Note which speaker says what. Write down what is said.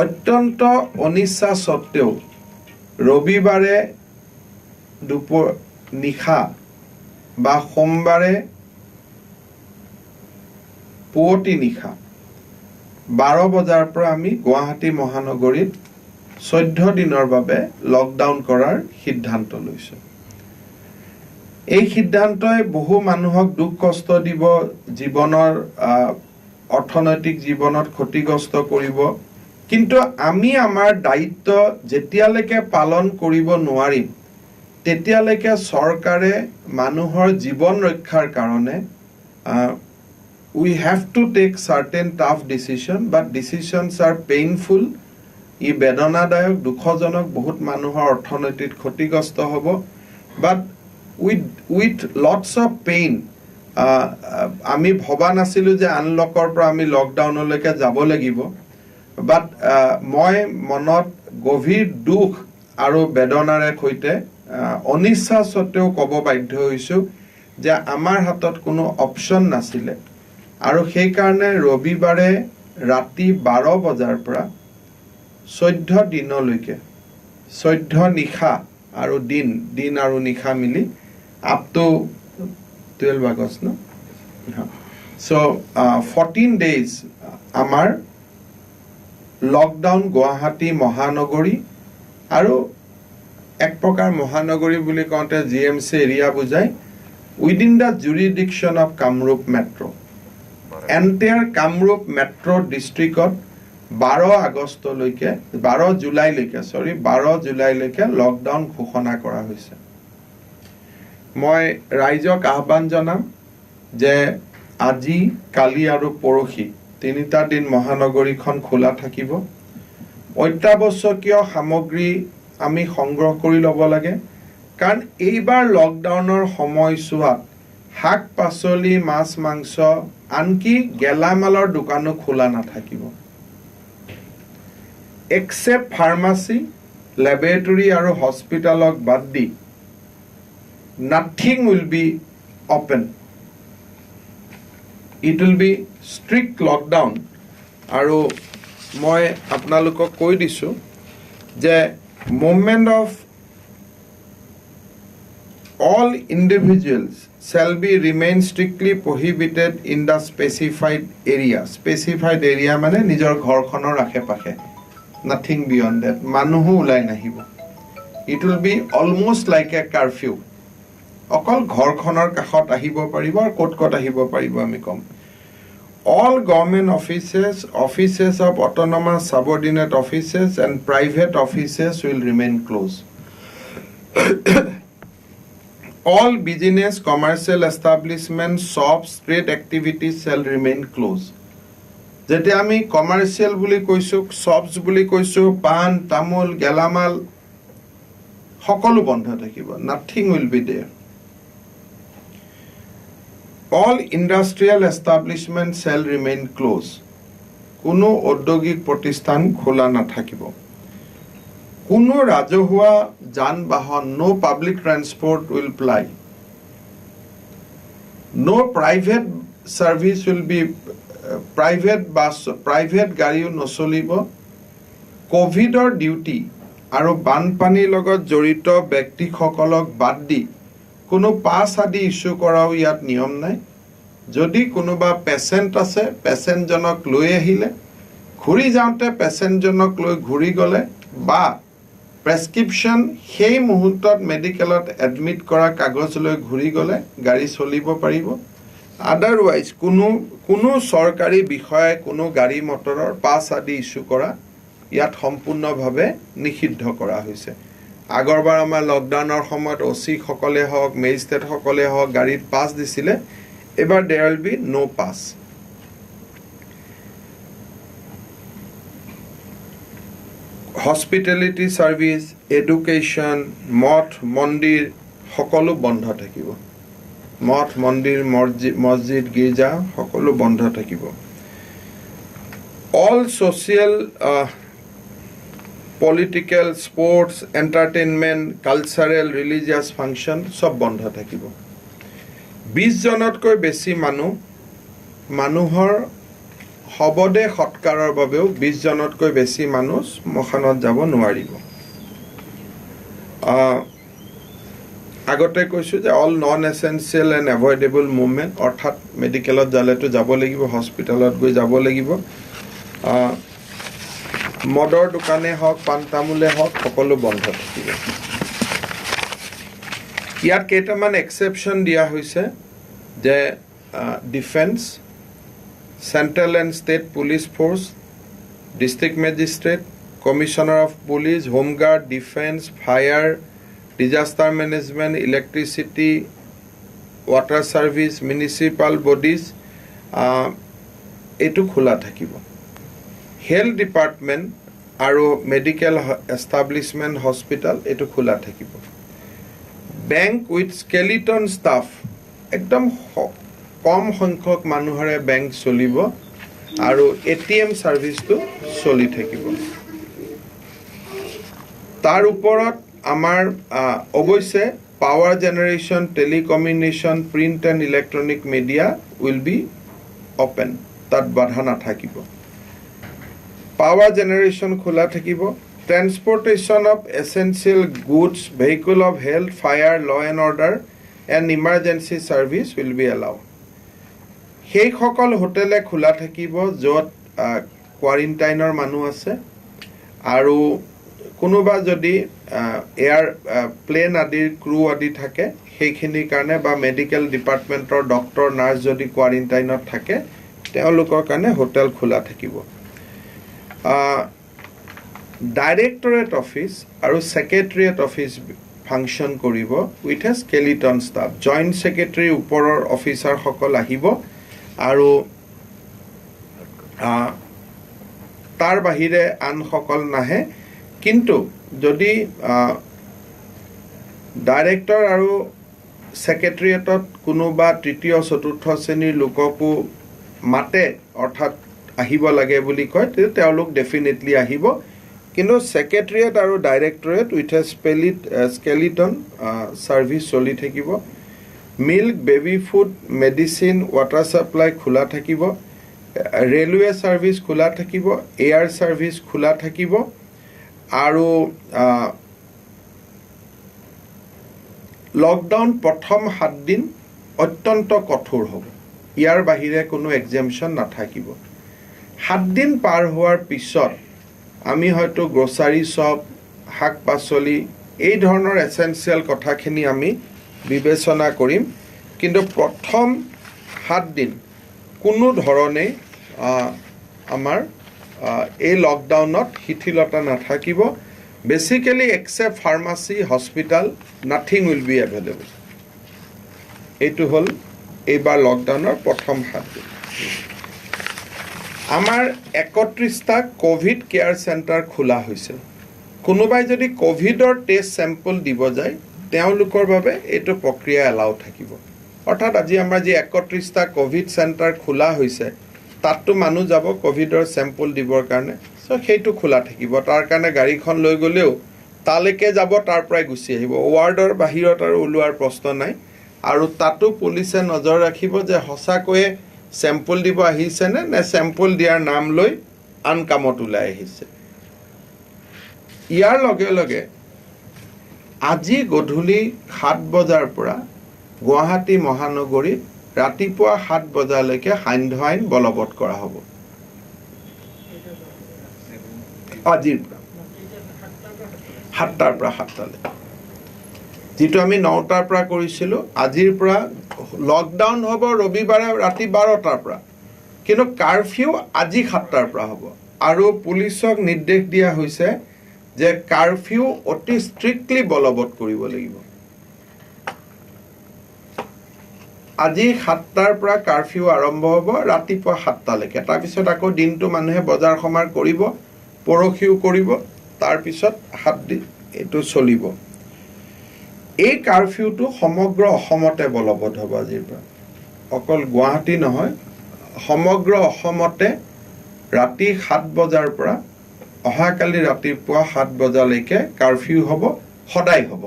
Speaker 1: অত্যন্ত অনিচ্ছা সত্ত্বেও ৰবিবাৰে নিশা বা সোমবাৰে পুৱতি নিশা 12 বজাৰ পৰা আমি গুৱাহাটী মহানগৰীত 14 দিনৰ বাবে লকডাউন কৰাৰ সিদ্ধান্ত লৈছো। এই সিদ্ধান্তই বহু মানুহক দুখ কষ্ট দিব, জীৱনৰ অৰ্থনৈতিক জীৱনত ক্ষতিগ্ৰস্ত কৰিব, কিন্তু আমি আমাৰ দায়িত্ব যেতিয়ালৈকে পালন কৰিব নোৱাৰিম তেতিয়ালৈকে চৰকাৰে মানুহৰ জীৱন ৰক্ষাৰ কাৰণে we have to take certain tough decision, but decisions are painful. ই বেদনাদায়ক, দুখজনক, বহুত মানুহৰ অৰ্থনৈতিক ক্ষতিগ্ৰস্ত হ'ব, but with lots of pain. আমি ভবা নাছিলো যে আনলকৰ পৰা আমি লকডাউনলৈকে যাব লাগিব, বাট মই মনত গভীৰ দুখ আৰু বেদনাৰে সৈতে অনিচ্ছা সত্ত্বেও ক'ব বাধ্য হৈছো যে আমাৰ হাতত কোনো অপচন নাছিলে, আৰু সেই কাৰণে ৰবিবাৰে ৰাতি 12 বজাৰ পৰা 14 দিনলৈকে 14 নিশা আৰু দিন আৰু নিশা মিলি up to 12 August, no? So 14 days আমাৰ লকডাউন গুৱাহাটী মহানগৰী, আৰু এক প্ৰকাৰ মহানগৰী বুলি কওঁতে GMC এৰিয়া বুজায়, within the jurisdiction of Kamrup metro', entire Kamrup metro' ডিষ্ট্ৰিক্টত 12 জুলাইলৈকে লকডাউন ঘোষণা কৰা হৈছে। মই ৰাইজক আহ্বান জনাম যে আজি, কালি আৰু পৰহি 3টা দিন মহানগৰীখন খোলা থাকিব। অত্যাৱশ্যকীয় সামগ্ৰী আমি সংগ্ৰহ কৰি ল'ব লাগে, কাৰণ এইবাৰ লকডাউনৰ সময়ছোৱাত শাক পাচলি, মাছ মাংস, আনকি গেলামালৰ দোকানো খোলা নাথাকিব। এক্সেপ্ট ফাৰ্মাচী, লেবৰেটৰী আৰু হস্পিটালক বাদ দি nothing will be open. It will be strict lockdown. আৰু মই আপোনালোকক কৈ দিছো যে movement of all individuals shall be remain strictly prohibited in the specified area. Specified area মানে নিজৰ ঘৰখনৰ আশে-পাশে, nothing beyond that. মানুহ ওলাই নাহিব। It will be almost like a curfew. অকল ঘৰখনৰ কাষত আহিব পাৰিব আৰু ক'ত আহিব পাৰিব আমি কম। All government offices of autonomous subordinate offices and private offices will remain closed. All business, commercial establishments, shops, trade activities shall remain closed. যেতিয়া আমি কমাৰ্চিয়েল বুলি কৈছো, shops বুলি কৈছো, পান, তামোল, গেলামাল সকলো বন্ধ থাকিব। Nothing will be there. All industrial establishments shall remain closed. কোনো ঔদ্যোগিক প্ৰতিষ্ঠান খোলা নাথাকিব। কোনো ৰাজহুৱা যান-বাহন, no public transport will ply. No private service will be, private bus, private গাড়ীও নচলিব। কোভিডৰ ডিউটি আৰু বানপানীৰ লগত জড়িত ব্যক্তিসকলক বাদ দি কোনো পাছ আদি ইস্যু কৰাও ইয়াত নিয়ম নাই। যদি কোনোবা পেচেণ্ট আছে, পেচেণ্টজনক লৈ আহিলে, ঘূৰি যাওঁতে পেচেণ্টজনক লৈ ঘূৰি গ'লে, বা প্ৰেছক্ৰিপশ্যন সেই মুহূৰ্তত মেডিকেলত এডমিট কৰা কাগজ লৈ ঘূৰি গ'লে গাড়ী চলিব পাৰিব। আদাৰৱাইজ কোনো চৰকাৰী বিষয়াই কোনো গাড়ী মটৰৰ পাছ আদি ইস্যু কৰা ইয়াত সম্পূৰ্ণভাৱে নিষিদ্ধ কৰা হৈছে। আগৰবাৰ আমাৰ লকডাউনৰ সময়ত OC সকলে হওক, মেজিষ্ট্ৰেট সকলে হওক গাড়ীত পাছ দিছিলে, এবাৰ there will be no pass. Hospitality service, education, মঠ মন্দিৰ সকলো বন্ধ থাকিব। মঠ মন্দিৰ, মছজিদ, গীৰ্জা সকলো বন্ধ থাকিব। All social, political, sports, entertainment, cultural, religious function সব বন্ধ থাকিব। 20 জনতকৈ বেছি মানুহৰ শৱদেহ সৎকাৰৰ বাবেও 20 জনতকৈ বেছি মানুহ শ্মশানত যাব নোৱাৰিব আগতে কৈছো যে অল নন এসেনশিয়েল এণ্ড এভয়েডেবল মুভমেণ্ট অৰ্থাৎ মেডিকেলত যালেতো যাব লাগিব হস্পিটেলত গৈ যাব লাগিব মদৰ দোকানে হওক পাণ তামোলে হওক সকলো বন্ধ থাকিব ইয়াত কেইটামান এক্সেপশ্যন দিয়া হৈছে যে defence Central and State Police Force, District Magistrate, Commissioner of Police, Home Guard, Defense, Fire, Disaster Management, Electricity, Water Service, Municipal Bodies, etu khula thakibo. Health Department aru Medical Establishment Hospital etu khula thakibo. Bank with skeleton staff ekdom কম সংখ্যক মানুহৰে bank চলিব আৰু ATM সাৰ্ভিসটো চলি থাকিব তাৰ ওপৰত আমাৰ অৱশ্যে power generation telecommunication print and electronic media will be open তাত বাধা নাথাকিব পাৱাৰ জেনাৰেশন খোলা থাকিব transportation of essential goods vehicle of health fire law and order and emergency service will be allowed সেই সকল হোটেলে খোলা থাকিব যত কোৱাৰেণ্টাইনৰ মানুহ আছে আৰু কোনোবা যদি এয়াৰ প্লেন আদিৰ ক্ৰু আদি থাকে সেইখিনিৰ কাৰণে বা মেডিকেল ডিপাৰ্টমেন্টৰ ডক্টৰ নাৰ্ছ যদি কোৱাৰেণ্টাইনত থাকে তেওঁলোকৰ কাৰণে হোটেল খোলা থাকিব ডাইৰেক্টৰেট অফিচ আৰু সেক্ৰেটাৰিয়েট অফিচ ফাংচন কৰিব with a skeleton staff joint secretary ওপৰৰ অফিচাৰ সকল আহিব আৰু তাৰ বাহিৰে আন সকল নাহে কিন্তু যদি ডাইৰেক্টৰ আৰু সেক্ৰেটাৰিয়েটত কোনোবা তৃতীয় চতুৰ্থ শ্ৰেণীৰ লোককো মাতে অৰ্থাৎ আহিব লাগে বুলি কয় তেওঁলোক ডেফিনেটলি আহিব কিন্তু সেক্ৰেটাৰিয়েট আৰু directorate with a skeleton service চলি থাকিব milk baby food medicine water supply খোলা থাকিব ৰেলৱে সাৰ্ভিস খোলা থাকিব এয়াৰ সাৰ্ভিস খোলা থাকিব আৰু লকডাউন প্ৰথম 7 দিন অত্যন্ত কঠোৰ হ'ব ইয়াৰ বাহিৰে কোনো এক্সেম্পশন নাথাকিব 7 দিন পাৰ হোৱাৰ পিছত আমি হয়তো গ্ৰোসাৰী শপ শাক পাচলি এই ধৰণৰ এসেনশিয়েল কথাখিনি আমি বিবেচনা কৰিম কিন্তু প্ৰথম 7 দিন কোনো ধৰণে আমাৰ এই লকডাউনত শিথিলতা নাথাকিব basically except pharmacy hospital nothing will be available এইটো হল এইবাৰ লকডাউনৰ প্ৰথম 7 দিন আমাৰ 31টা কোভিড কেয়াৰ সেন্টাৰ খোলা হৈছে কোনোবাই যদি কোভিডৰ টেষ্ট স্যাম্পল দিব যায় তেওঁলোকৰ বাবে এইটো প্ৰক্ৰিয়া এলাউ থাকিব অৰ্থাৎ আজি আমাৰ যে 31টা কোভিড সেন্টাৰ খোলা হৈছে তাতটো মানুহ যাব কোভিডৰ স্যাম্পল দিবৰ কাৰণে সো সেইটো খোলা থাকিব তাৰ কাৰণে গাড়ীখন লৈ গলেও তালৈকে যাব তাৰ পৰাই গুছি আহিব ওয়াৰ্ডৰ বাহিৰত আৰু ওলোৱাৰ প্ৰশ্ন নাই আৰু তাতো পুলিচে নজৰ ৰাখিব যে হসাকয়ে স্যাম্পল দিব আহিছে নে স্যাম্পল দিয়াৰ নাম লৈ আন কামত ওলাই আহিছে ইয়াৰ লগে লগে আজি গধূলি 7 বজাৰ পৰা গুৱাহাটী মহানগৰীত ৰাতিপুৱা 7 বজালৈকে সান্ধ্য আইন বলবৎ কৰা হ'ব আজিৰ পৰা 7টাৰ পৰা 7টালৈ যেটো আমি 9টাৰ পৰা কৰিছিলো আজিৰ পৰা লকডাউন হ'ব ৰবিবাৰে ৰাতি 12টাৰ পৰা কিন্তু কাৰফিউ আজি 7টাৰ পৰা হ'ব আৰু পুলিচক নিৰ্দেশ দিয়া হৈছে যে কাৰফিউ অতি স্ট্ৰিক্টলি বলবৎ কৰিব লাগিব আজি 7টাৰ পৰা কাৰফিউ আৰম্ভ হ'ব ৰাতিপুৱা 7টালৈকে তাৰ পিছত আকৌ দিনটো মানুহে বজাৰ সমাৰ কৰিব পৰখিও কৰিব তাৰ পিছত 7 দিন এটো চলিব এই কাৰফিউটো সমগ্ৰ অসমতে বলবৎ হ'ব আজিৰ পৰা অকল গুৱাহাটী নহয় সমগ্ৰ অসমতে ৰাতি 7 বজাৰ পৰা অহাকালি ৰাতিপুৱা 7 বজালৈকে কাৰফিউ হ'ব সদায় হ'ব